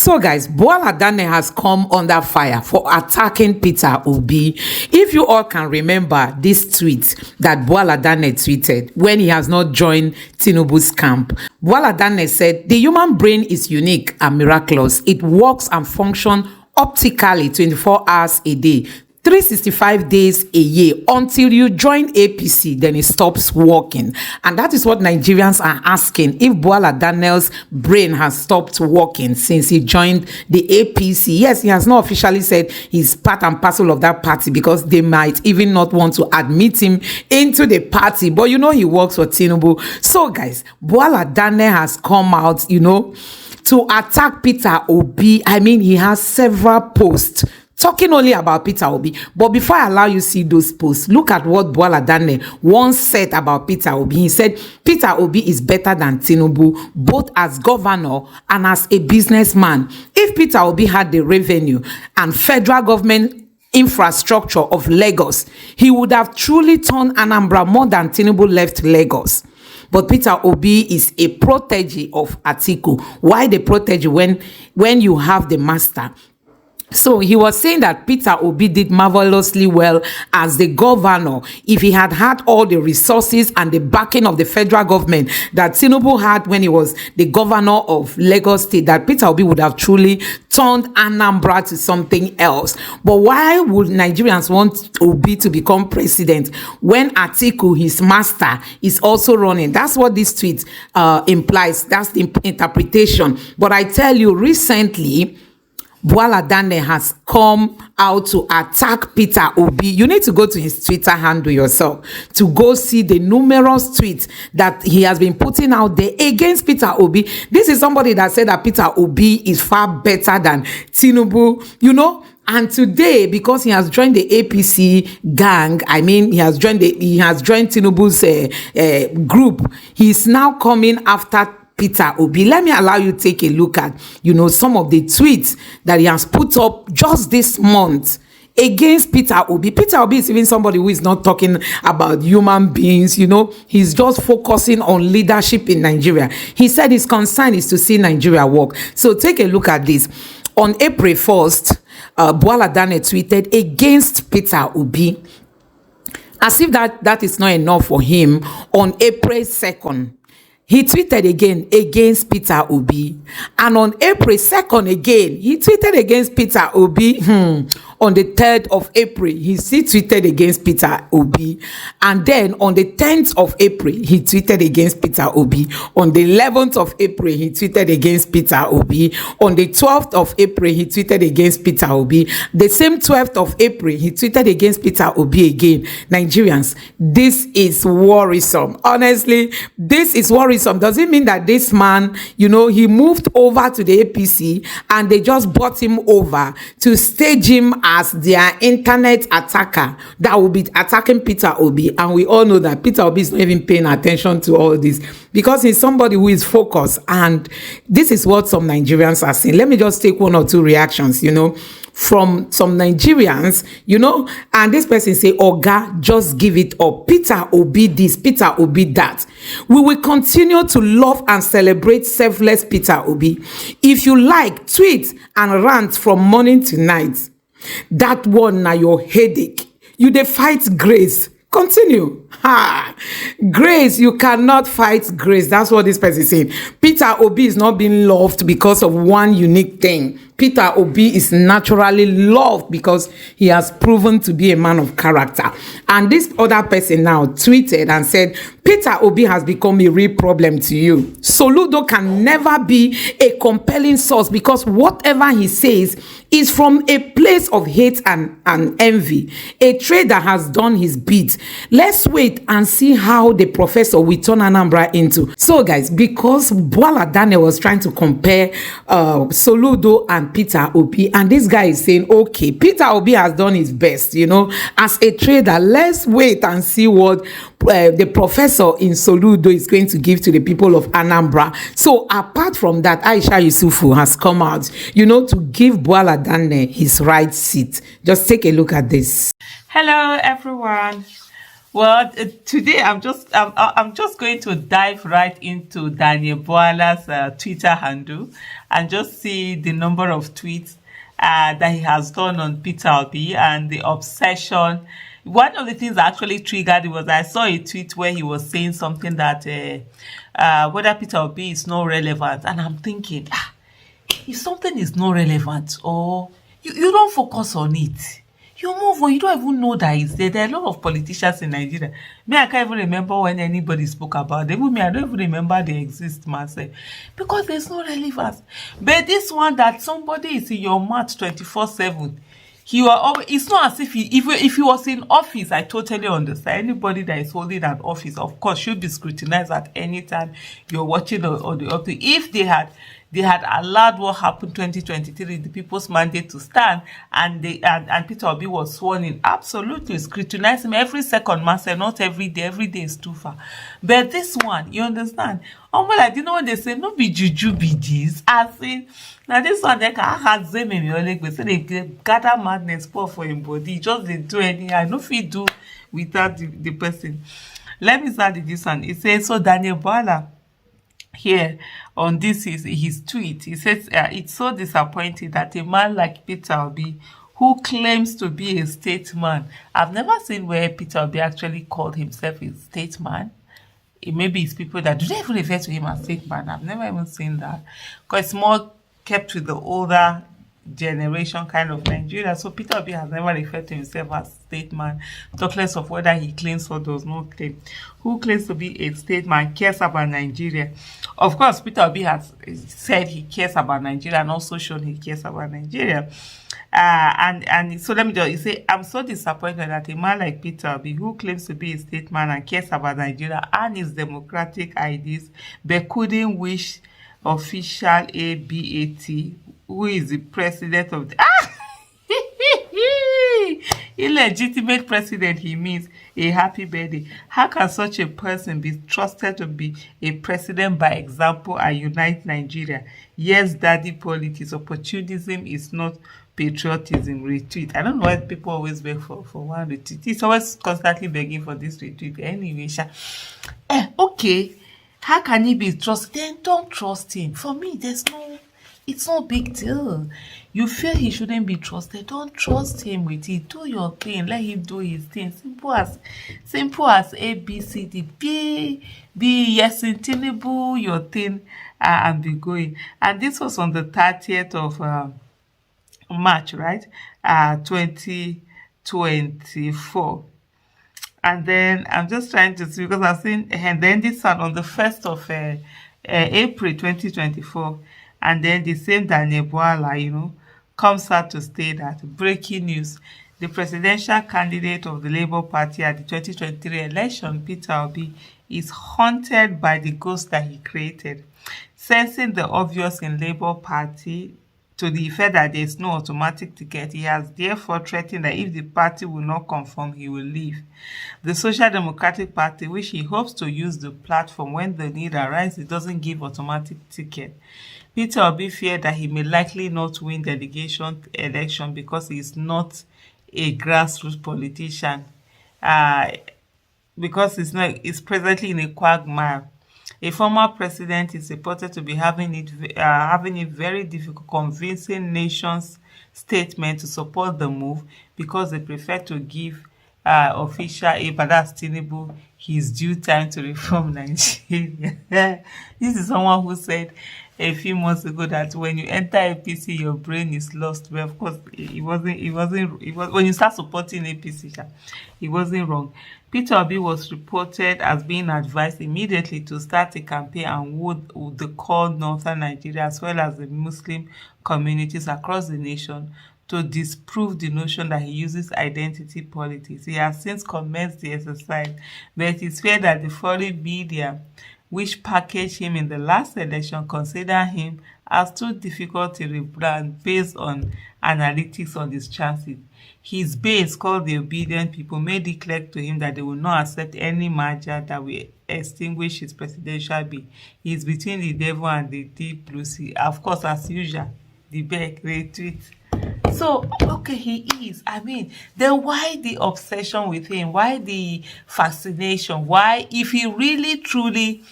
So guys, Bwala has come under fire for attacking Peter Obi. If you all can remember this tweet that Bwala tweeted when he has not joined Tinubu's camp, Bwala said, "The human brain is unique and miraculous. It works and functions optically 24 hours a day, 365 days a year until you join APC, then it stops working." And that is what Nigerians are asking, if Bwala Daniel's brain has stopped working since he joined the APC. Yes, he has not officially said he's part and parcel of that party because they might even not want to admit him into the party, but you know he works for Tinubu. So guys, Bwala Daniel has come out, to attack Peter Obi. I mean, he has several posts talking only about Peter Obi. But before I allow you to see those posts, look at what Bwala once said about Peter Obi. He said, Peter Obi is better than Tinubu, both as governor and as a businessman. If Peter Obi had the revenue and federal government infrastructure of Lagos, he would have truly turned Anambra more than Tinubu left Lagos. But Peter Obi is a protege of Atiku. Why the protege when you have the master? So he was saying that Peter Obi did marvelously well as the governor if he had had all the resources and the backing of the federal government that Tinubu had when he was the governor of Lagos State, that Peter Obi would have truly turned Anambra to something else. But why would Nigerians want Obi to become president when Atiku, his master, is also running? That's what this tweet implies. That's the interpretation. But I tell you, recently, Bwala has come out to attack Peter Obi. You need to go to his Twitter handle yourself to go see the numerous tweets that he has been putting out there against Peter Obi. This is somebody that said that Peter Obi is far better than Tinubu, And today, because he has joined the APC gang, I mean, he has joined Tinubu's group, he's now coming after Peter Obi. Let me allow you to take a look at, some of the tweets that he has put up just this month against Peter Obi. Peter Obi is even somebody who is not talking about human beings, he's just focusing on leadership in Nigeria. He said his concern is to see Nigeria work. So take a look at this. On April 1st, Bwala tweeted against Peter Obi. As if that is not enough for him, on April 2nd, he tweeted again against Peter Obi. And on April 2nd again, he tweeted against Peter Obi. On the 3rd of April, he still tweeted against Peter Obi. And then on the 10th of April, he tweeted against Peter Obi. On the 11th of April, he tweeted against Peter Obi. On the 12th of April, he tweeted against Peter Obi. The same 12th of April, he tweeted against Peter Obi again. Nigerians, this is worrisome. Honestly, this is worrisome. Does it mean that this man, he moved over to the APC and they just brought him over to stage him as their internet attacker that will be attacking Peter Obi? And we all know that Peter Obi is not even paying attention to all this because he's somebody who is focused. And this is what some Nigerians are saying. Let me just take one or two reactions, from some Nigerians, and this person say, Oga, just give it up. Peter Obi this, Peter Obi that. We will continue to love and celebrate selfless Peter Obi. If you like, tweet and rant from morning to night. That one na your headache. You dey fight grace. Continue. Grace, you cannot fight grace. That's what this person is saying. Peter Obi is not being loved because of one unique thing. Peter Obi is naturally loved because he has proven to be a man of character. And this other person now tweeted and said, Peter Obi has become a real problem to you. Soludo can never be a compelling source because whatever he says is from a place of hate and envy. A trader has done his bit. Let's wait and see how the professor will turn Anambra into. So guys, because Bwala was trying to compare Soludo and Peter Obi, and this guy is saying, okay, Peter Obi has done his best, as a trader. Let's wait and see what the professor in Soludo is going to give to the people of Anambra. So apart from that, Aisha Yesufu has come out, to give Bwala his right seat. Just take a look at this. Hello everyone. Well, today I'm just going to dive right into Daniel Bwala's Twitter handle and just see the number of tweets that he has done on Peter Obi and the obsession. One of the things that actually triggered it was I saw a tweet where he was saying something that whether Peter Obi is not relevant, and I'm thinking, if something is not relevant or you don't focus on it, you move on. You don't even know that it's there. There are a lot of politicians in Nigeria. Me, I can't even remember when anybody spoke about them. Even me, I don't even remember they exist myself because there's no relevance. But this one that somebody is in your mouth 24/7. It's not as if if he was in office. I totally understand. Anybody that is holding an office, of course, should be scrutinized at any time you're watching or the office. If they had allowed what happened 2023, the people's mandate to stand, and Peter Obi was sworn in, absolutely scrutinize him every second, master, not every day. Every day is too far. But this one, you understand? Like, you know what they say, no be juju be this. As in, now this one, they can have them in your leg, but say they gather madness pour for him body. Just they do anything. No fit do without the person. Let me start with this one. It says, so Daniel Bwala here on this is his tweet. He says it's so disappointing that a man like Peter Obi, who claims to be a statesman, I've never seen where Peter Obi actually called himself a statesman. Maybe it's people that do they even refer to him as statesman. I've never even seen that because it's more kept with the older generation kind of Nigeria. So Peter Obi has never referred to himself as statesman, talk less of whether he claims or does not claim. Who claims to be a statesman cares about Nigeria? Of course, Peter Obi has said he cares about Nigeria and also shown he cares about Nigeria. And so let me just say, I'm so disappointed that a man like Peter Obi, who claims to be a statesman and cares about Nigeria and his democratic ideas, but couldn't wish official ABAT, who is the president of the illegitimate president, he means, a happy birthday. How can such a person be trusted to be a president by example and unite Nigeria? Yes, daddy politics. Opportunism is not patriotism. Retweet. I don't know why people always beg for one retweet. He's always constantly begging for this retweet. Anyway, okay. How can he be trusted? Then don't trust him. For me, it's no big deal. You feel he shouldn't be trusted, don't trust him with it. Do your thing, let him do his thing. Simple as A, B, C, D. Be yes in Tinubu, your thing, and be going. And this was on the 30th of March, right? 2024. And then I'm just trying to see because I've seen, and then this one on the 1st of April 2024, and then the same Daniel Bwala, comes out to state that breaking news: the presidential candidate of the Labour Party at the 2023 election, Peter Obi, is haunted by the ghost that he created. Sensing the obvious in Labour Party, to the effect that there is no automatic ticket, he has therefore threatened that if the party will not conform, he will leave. The Social Democratic Party, which he hopes to use the platform when the need arises, doesn't give automatic ticket. Peter Obi feared that he may likely not win delegation election because he is not a grassroots politician, because he's presently in a quagmire. A former president is reported to be having it very difficult convincing nations' statement to support the move because they prefer to give official aid, but that's Tinubu, his due time to reform Nigeria. This is someone who said a few months ago that when you enter APC, your brain is lost. Well, of course, when you start supporting APC, he wasn't wrong. Peter Obi was reported as being advised immediately to start a campaign and would the core northern Nigeria as well as the Muslim communities across the nation to disprove the notion that he uses identity politics. He has since commenced the exercise, but it is feared that the foreign media, which packaged him in the last election, consider him as too difficult to rebrand based on analytics on his chances. His base, called the Obedient people, made it clear to him that they will not accept any merger that will extinguish his presidential bid. He is between the devil and the deep blue sea. Of course, as usual, the back retweet. So, okay, he is. I mean, then why the obsession with him? Why the fascination? Why, if he really truly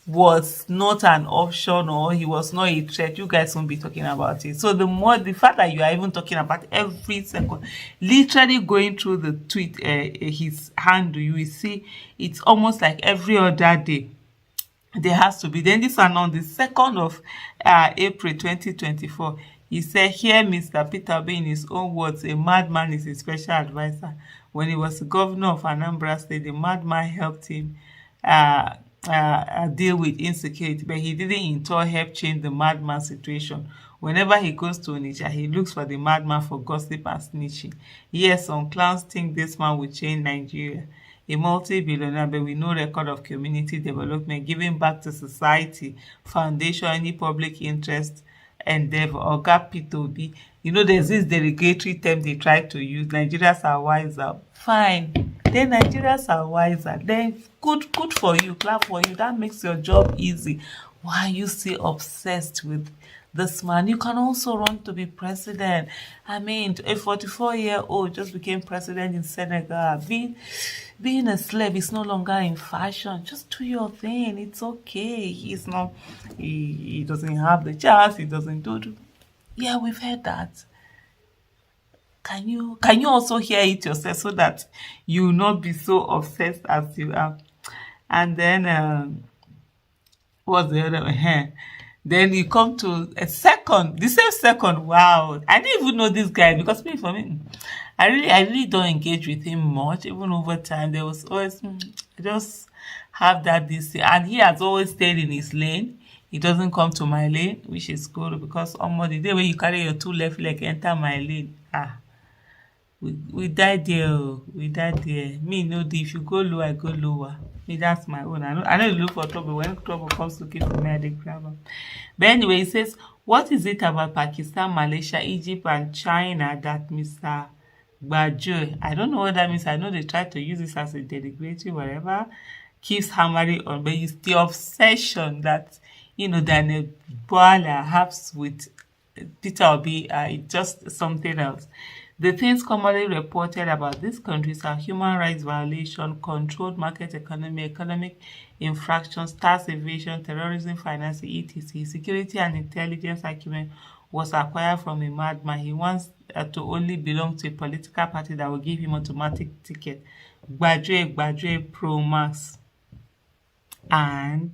was not an option or he was not a threat, you guys won't be talking about it. So the fact that you are even talking about every second, literally going through the tweet, his handle, you will see it's almost like every other day there has to be. Then this one on the 2nd of April 2024, he said, here Mr. Peter Obi, in his own words, a madman is his special advisor. When he was the governor of Anambra State, the madman helped him uh, deal with insecurity, but he didn't in turn help change the madman situation. Whenever he goes to Onitsha, he looks for the madman for gossip and snitching. Yes, some clowns think this man will change Nigeria. A multi-billionaire but with no record of community development, giving back to society, foundation, any public interest endeavor. Oga Peter Obi, you know, there's this derogatory term they try to use. Nigerians are wiser. Fine. Then Nigerians are wiser. Then good for you. Clap for you. That makes your job easy. Why are you still obsessed with this man? You can also run to be president. I mean, a 44-year-old just became president in Senegal. Being a slave is no longer in fashion. Just do your thing. It's okay. He's not. He doesn't have the chance. He doesn't do. Yeah, we've heard that. Can you also hear it yourself so that you will not be so obsessed as you are? And then what's the other one? Then you come to a second, the same second. Wow, I didn't even know this guy because me, for me, I really don't engage with him much. Even over time, there was always I just have that this, and he has always stayed in his lane. He doesn't come to my lane, which is good because the day when you carry your two left leg enter my lane, we die there. We die there. Me no dey. If you go low, I go lower. Me, that's my own. I know you look for trouble. When trouble comes looking for me, I dey grab am. But anyway, he says, what is it about Pakistan, Malaysia, Egypt, and China that Mr. Bajo, I don't know what that means. I know they try to use this as a derogatory, whatever, keeps hammering on, but it's the obsession that, Daniel Bwala has with Peter Obi, it's just something else. The things commonly reported about these countries are human rights violation, controlled market economy, economic infractions, tax evasion, terrorism, financing, etc. Security and intelligence acumen was acquired from a madman. He wants to only belong to a political party that will give him automatic ticket. Gbadre Pro Max. And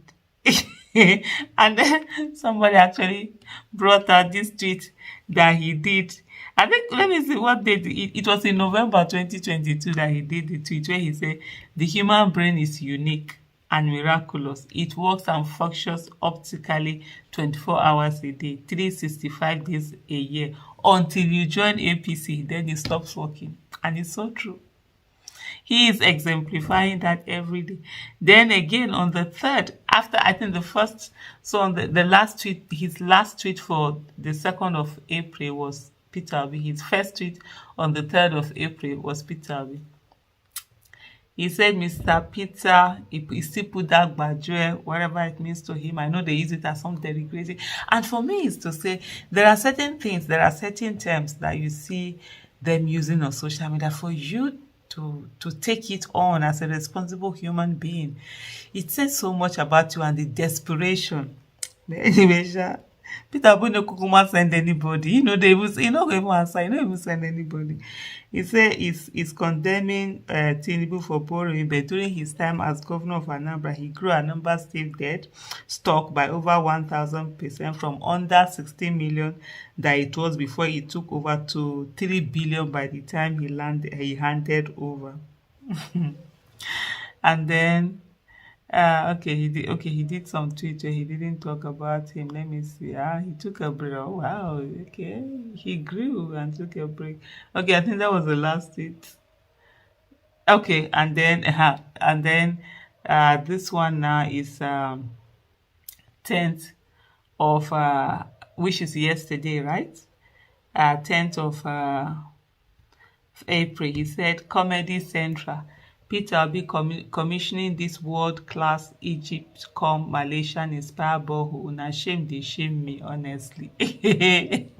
and then somebody actually brought out this tweet that he did. I think, let me see what date. It was in November 2022 that he did the tweet where he said, the human brain is unique and miraculous. It works and functions optically 24 hours a day, 365 days a year. Until you join APC, then it stops working. And it's so true. He is exemplifying that every day. Then again on the 3rd, after I think the first, so on the last tweet, his last tweet for the 2nd of April was Peter Obi. His first tweet on the 3rd of April was Peter Obi. He said, Mr. Peter, he still put that Gbadre, whatever it means to him. I know they use it as some derogatory. And for me, it's to say there are certain things, there are certain terms that you see them using on social media for you to take it on as a responsible human being. It says so much about you and the desperation. Anyway, Peter Obi no kukuma send anybody. They will say, not even answer, not even send anybody. He said he's condemning Tinubu for borrowing, but during his time as governor of Anambra, he grew Anambra State debt stock by over 1,000% from under 16 million that it was before he took over to 3 billion by the time he handed over. And then he did some tweet where he didn't talk about him. Let me see. He took a break. Oh, wow. Okay. He grew and took a break. Okay, I think that was the last tweet. Okay, and then this one now is 10th of which is yesterday, right? 10th of April. He said Comedy Central. Peter Obi commissioning this world-class Egypt-Malaysian inspired borehole. Na shame dey shame me, honestly. Hey,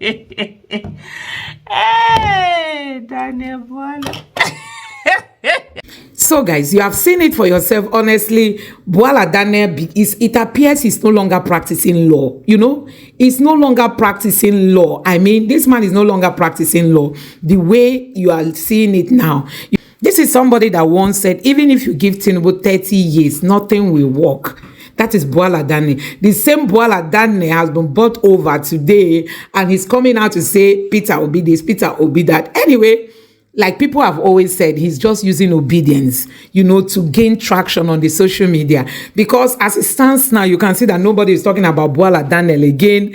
Daniel Bwala. So guys, you have seen it for yourself. Honestly, Bwala Daniel, it appears he's no longer practicing law. You know, he's no longer practicing law. I mean, this man is no longer practicing law the way you are seeing it now. This is somebody that once said, even if you give Tinubu 30 years, nothing will work. That is Bwala Daniel. The same Bwala Daniel has been bought over today, and he's coming out to say Peter Obi this, Peter Obi that. Anyway, like people have always said, he's just using obedience, you know, to gain traction on the social media. Because as it stands now, you can see that nobody is talking about Bwala Daniel again.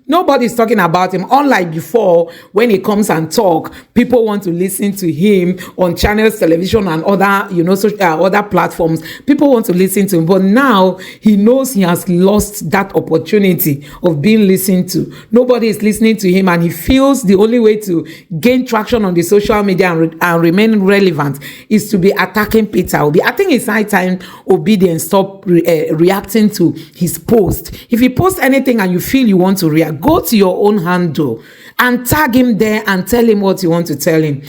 Nobody's talking about him, unlike before when he comes and talk. People want to listen to him on channels, television, and other, you know, other platforms. People want to listen to him, but now he knows he has lost that opportunity of being listened to. Nobody is listening to him, and he feels the only way to gain traction on the social media and remain relevant is to be attacking Peter Obi. I think it's high time Obidients stop reacting to his post. If he posts anything and you feel you want to react, go to your own handle and tag him there and tell him what you want to tell him.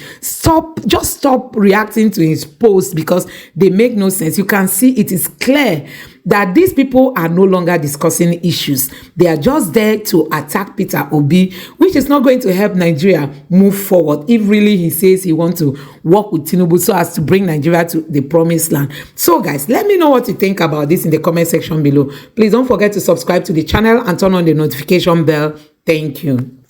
Just stop reacting to his posts because they make no sense. You can see it is clear that these people are no longer discussing issues. They are just there to attack Peter Obi, which is not going to help Nigeria move forward if really he says he wants to work with Tinubu so as to bring Nigeria to the promised land. So guys, let me know what you think about this in the comment section below. Please don't forget to subscribe to the channel and turn on the notification bell. Thank you.